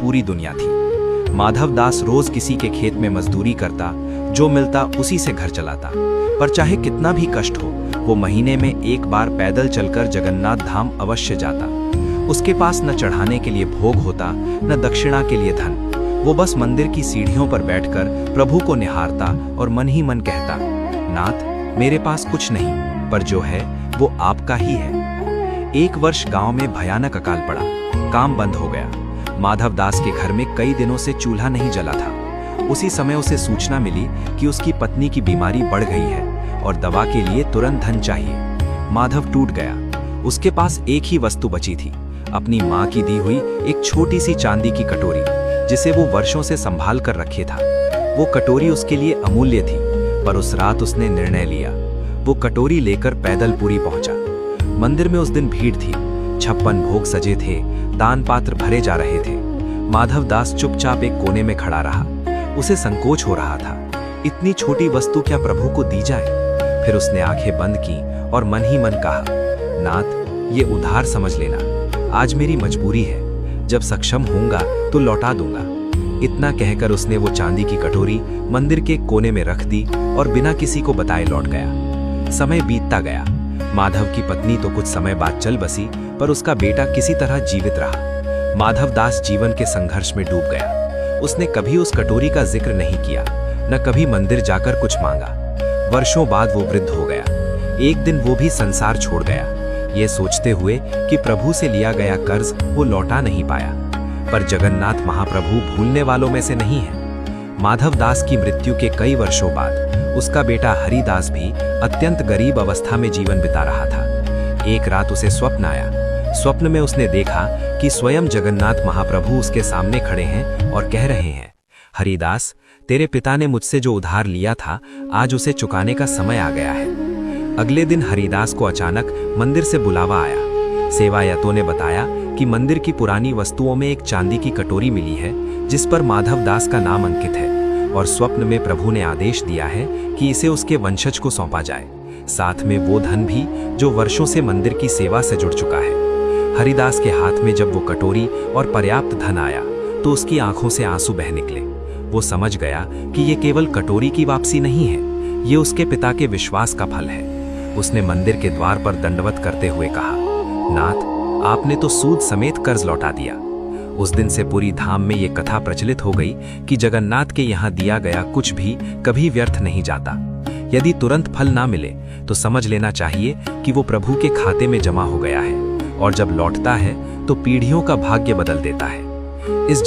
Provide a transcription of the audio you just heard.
पूरी दुनिया थी। माधव दास रोज किसी के खेत में मजदूरी करता, जो मिलता उसी से घर चलाता। पर चाहे कितना भी कष्ट हो, वो महीने में एक बार पैदल चलकर जगन्नाथ धाम अवश्य जाता। उसके पास न चढ़ाने के लिए भोग होता, न दक्षिणा के लिए धन। वो बस मंदिर की सीढ़ियों पर बैठकर प्रभु को निहारता और मन ही मन कहता, नाथ, मेरे पास कुछ नहीं, पर जो है वो आपका ही है। एक वर्ष गांव में भयानक अकाल पड़ा, काम बंद हो गया। माधव दास के घर में कई दिनों से चूल्हा नहीं जला था। उसी समय उसे सूचना मिली कि उसकी पत्नी की बीमारी बढ़ गई है और दवा के लिए तुरंत धन चाहिए। माधव टूट गया। उसके पास एक ही वस्तु बची थी, अपनी माँ की दी हुई एक छोटी सी चांदी की कटोरी, जिसे वो वर्षों से संभाल कर रखे था। वो कटोरी उसके लिए अमूल्य थी, पर उस रात उसने निर्णय लिया। वो कटोरी लेकर पैदल पुरी पहुंचा। मंदिर में उस दिन भीड़ थी, 56 भोग सजे थे, दान पात्र भरे जा रहे थे। माधव दास चुपचाप एक कोने में खड़ा रहा। उसे संकोच हो रहा था, इतनी छोटी वस्तु क्या प्रभु को दी जाए। फिर उसने आंखें बंद की और मन ही मन कहा, नाथ, ये उधार समझ लेना, आज मेरी मजबूरी है, जब सक्षम होऊंगा तो लौटा दूंगा। इतना कहकर उसने वो चांदी की कटोरी मंदिर के कोने में रख दी और बिना किसी को बताए लौट गया। समय बीतता गया। माधव की पत्नी तो कुछ समय बाद चल बसी, पर उसका बेटा किसी तरह जीवित रहा। माधव दास जीवन के संघर्ष में डूब गया। उसने कभी उस कटोरी का जिक्र नहीं किया, न कभी मंदिर जाकर कुछ मांगा। वर्षों बाद वो वृद्ध हो गया। एक दिन वो भी संसार छोड़ गया, ये सोचते हुए कि प्रभु से लिया गया कर्ज वो लौटा नहीं पाया। पर जगन्नाथ महाप्रभु भूलने वालों में से नहीं है। माधव दास की मृत्यु के कई वर्षों बाद उसका बेटा हरिदास भी अत्यंत गरीब अवस्था में जीवन बिता रहा था। एक रात उसे स्वप्न आया। स्वप्न में उसने देखा कि स्वयं जगन्नाथ महाप्रभु उसके सामने खड़े हैं और कह रहे हैं, हरिदास, तेरे पिता ने मुझसे जो उधार लिया था, आज उसे चुकाने का समय आ गया है। अगले दिन हरिदास को अचानक मंदिर से बुलावा आया। सेवायतों ने बताया कि मंदिर की पुरानी वस्तुओं में एक चांदी की कटोरी मिली है, जिस पर माधव दास का नाम अंकित है, और स्वप्न में प्रभु ने आदेश दिया है कि इसे उसके वंशज को सौंपा जाए, साथ में वो धन भी जो वर्षों से मंदिर की सेवा से जुड़ चुका है। हरिदास के हाथ में जब वो कटोरी और पर्याप्त धन आया, तो उसकी आंखों से आंसू बह निकले। वो समझ गया कि ये केवल कटोरी की वापसी नहीं है, ये उसके पिता के विश्वास का फल है। उसने मंदिर के द्वार पर दंडवत करते हुए कहा, नाथ, आपने तो सूद समेत कर्ज लौटा दिया। उस दिन से पूरी धाम में ये कथा प्रचलित हो गई कि जगन्नाथ के यहाँ दिया गया कुछ भी कभी व्यर्थ नहीं जाता। यदि तुरंत फल ना मिले तो समझ लेना चाहिए कि वो प्रभु के खाते में जमा हो गया है, और जब लौटता है तो पीढ़ियों का भाग्य बदल देता है। इस